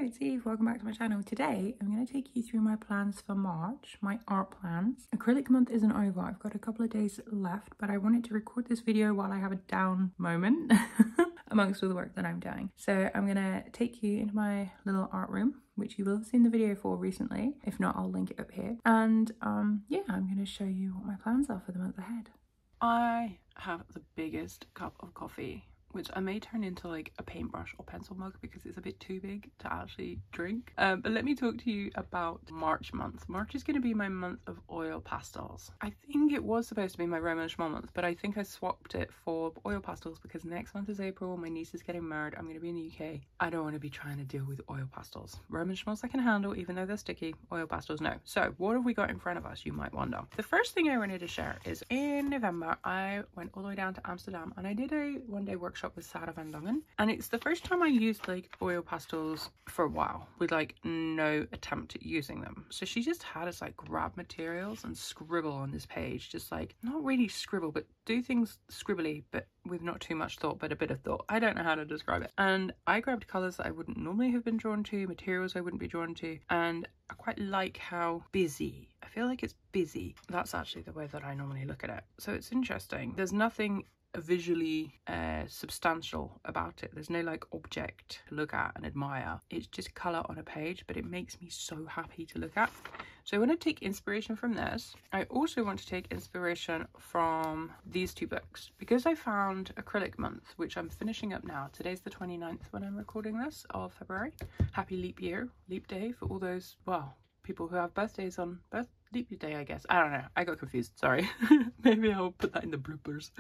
it's Eve. Welcome back to my channel. Today I'm going to take you through my plans for March, my art plans. Acrylic month isn't over. I've got a couple of days left, but I wanted to record this video while I have a down moment amongst all the work that I'm doing. So I'm going to take you into my little art room, which you will have seen the video for recently. If not, I'll link it up here. And yeah, I'm going to show you what my plans are for the month ahead. I have the biggest cup of coffee, which I may turn into like a paintbrush or pencil mug because it's a bit too big to actually drink. But let me talk to you about March month. March is going to be my month of oil pastels. I think it was supposed to be my Roman Schmoll month, but I think I swapped it for oil pastels because next month is April. My niece is getting married. I'm going to be in the UK. I don't want to be trying to deal with oil pastels. Roman Schmolls I can handle, even though they're sticky. Oil pastels, no. So what have we got in front of us, you might wonder? The first thing I wanted to share is in November, I went all the way down to Amsterdam and I did a one-day workshop with Sarah van Dongen, and it's the first time I used like oil pastels for a while with like no attempt at using them. So she just had us like grab materials and scribble on this page, just like not really scribble but do things scribbly but with not too much thought, but a bit of thought. I don't know how to describe it. And I grabbed colors that I wouldn't normally have been drawn to, materials I wouldn't be drawn to, and I quite like how busy, I feel like it's busy. That's actually the way that I normally look at it. So it's interesting. There's nothing visually substantial about it. There's no like object to look at and admire. It's just color on a page, but it makes me so happy to look at. So I want to take inspiration from this. I also want to take inspiration from these two books because I found Acrylic month, which I'm finishing up now. Today's the 29th when I'm recording this of February. Happy leap year, leap day for all those, well, people who have birthdays on leap day, I guess. I don't know. I got confused. Sorry. Maybe I'll put that in the bloopers.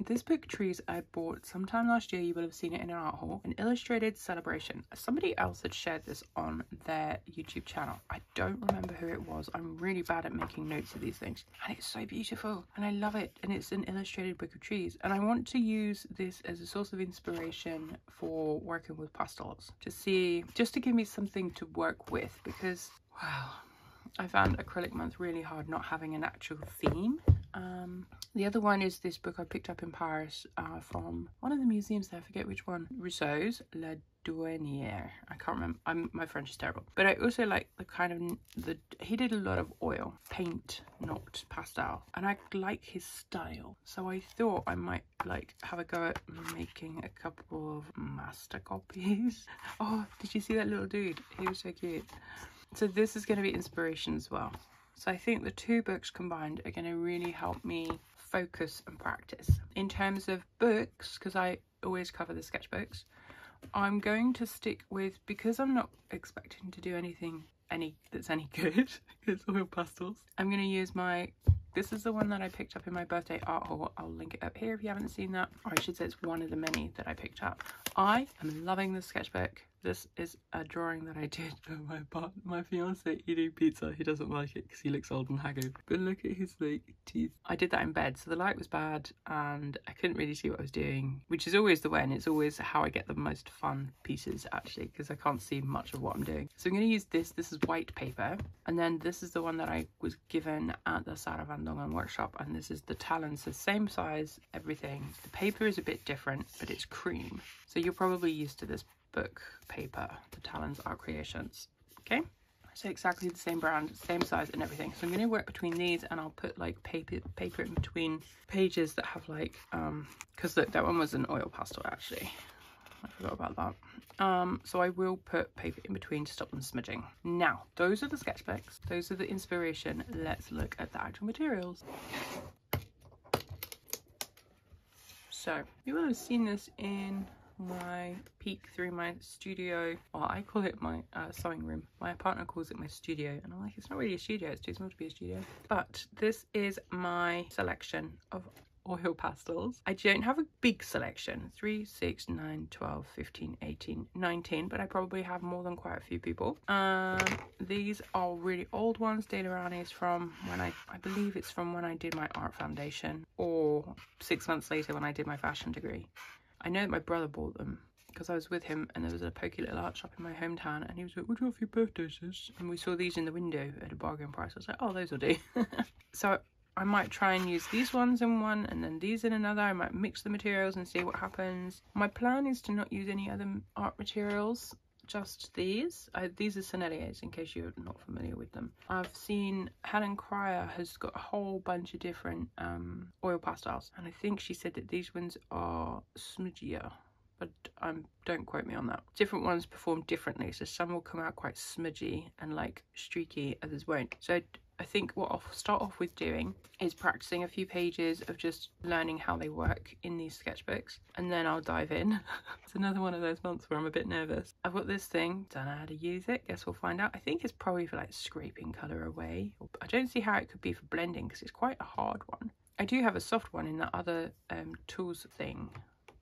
This book, Trees, I bought sometime last year. You will have seen it in an art haul. An illustrated celebration. Somebody else had shared this on their YouTube channel. I don't remember who it was. I'm really bad at making notes of these things. And it's so beautiful. And I love it. And it's an illustrated book of trees. And I want to use this as a source of inspiration for working with pastels. Just to give me something to work with because, wow, I found Acrylic month really hard not having an actual theme. The other one is this book I picked up in Paris from one of the museums there, I forget which one. Rousseau's La Douanière. I can't remember. My French is terrible. But I also like the kind of, he did a lot of oil, paint, not pastel. And I like his style. So I thought I might like have a go at making a couple of master copies. Oh, did you see that little dude? He was so cute. So this is going to be inspiration as well. So I think the two books combined are going to really help me focus and practice. In terms of books, because I always cover the sketchbooks, I'm going to stick with, because I'm not expecting to do anything that's any good, it's oil pastels. I'm going to use this is the one that I picked up in my birthday art haul. I'll link it up here if you haven't seen that. Or I should say it's one of the many that I picked up. I am loving this sketchbook. This is a drawing that I did of my fiance eating pizza. He doesn't like it because he looks old and haggard. But look at his like teeth. I did that in bed, so the light was bad and I couldn't really see what I was doing, which is always the way, and it's always how I get the most fun pieces actually, because I can't see much of what I'm doing. So I'm going to use this. This is white paper, and then this is the one that I was given at the Sarah van Dongen workshop, and this is the talons, the same size, everything. The paper is a bit different, but it's cream, so you're probably used to this book paper, the Talons Art Creations. Okay, so exactly the same brand, same size and everything. So I'm going to work between these, and I'll put like paper in between pages that have like because that one was an oil pastel actually. I forgot about that. So I will put paper in between to stop them smudging. Now, those are the sketchbooks, those are the inspiration. Let's look at the actual materials. So you will have seen this in my peek through my studio. Well, I call it my sewing room. My partner calls it my studio, and I'm like, it's not really a studio, it's too small to be a studio. But this is my selection of oil pastels. I don't have a big selection, 3, 6, 9, 12, 15, 18, 19, but I probably have more than quite a few people. These are really old ones. Data Rani's from when I believe it's from when I did my art foundation, or 6 months later when I did my fashion degree. I know that my brother bought them because I was with him and there was a pokey little art shop in my hometown, and he was like, what do you have for your birthday, sis? And we saw these in the window at a bargain price. I was like, oh, those will do. So I might try and use these ones in one and then these in another. I might mix the materials and see what happens. My plan is to not use any other art materials just these. These are Senneliers, in case you're not familiar with them. I've seen Helen Cryer has got a whole bunch of different oil pastels, and I think she said that these ones are smudgier, but don't quote me on that. Different ones perform differently, so some will come out quite smudgy and like streaky, others won't. So I think what I'll start off with doing is practicing a few pages of just learning how they work in these sketchbooks, and then I'll dive in. It's another one of those months where I'm a bit nervous. I've got this thing, don't know how to use it, guess we'll find out. I think it's probably for like scraping colour away. I don't see how it could be for blending because it's quite a hard one. I do have a soft one in that other tools thing,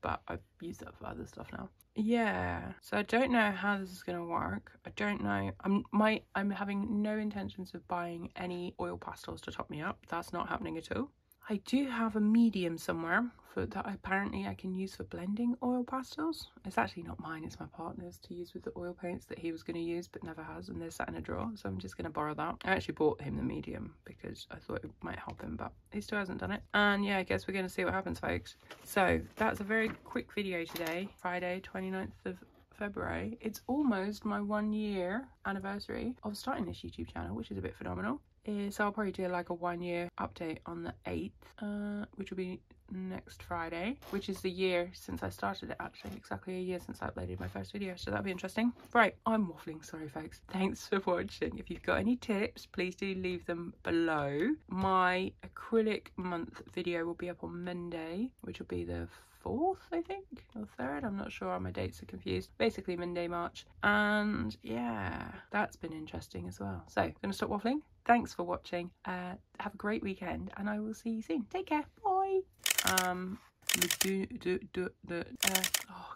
but I've used that for other stuff now. Yeah, so I don't know how this is going to work. I don't know. I'm having no intentions of buying any oil pastels to top me up. That's not happening at all. I do have a medium somewhere for that apparently I can use for blending oil pastels. It's actually not mine, it's my partner's to use with the oil paints that he was going to use but never has, and they're sat in a drawer, so I'm just going to borrow that. I actually bought him the medium because I thought it might help him, but he still hasn't done it. And yeah, I guess we're going to see what happens, folks. So that's a very quick video today, Friday 29th of February. It's almost my 1 year anniversary of starting this YouTube channel, which is a bit phenomenal. So I'll probably do like a 1 year update on the 8th, which will be next Friday, which is the year since I started it, actually exactly a year since I uploaded my first video, so that'll be interesting. Right, I'm waffling, sorry folks. Thanks for watching. If you've got any tips, please do leave them below. My acrylic month video will be up on Monday, which will be the 4th, I think, or 3rd, I'm not sure, my dates are confused. Basically Monday, March. And yeah, that's been interesting as well. So I'm gonna stop waffling. Thanks for watching. Have a great weekend, and I will see you soon. Take care. Bye. Oh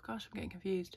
gosh, I'm getting confused.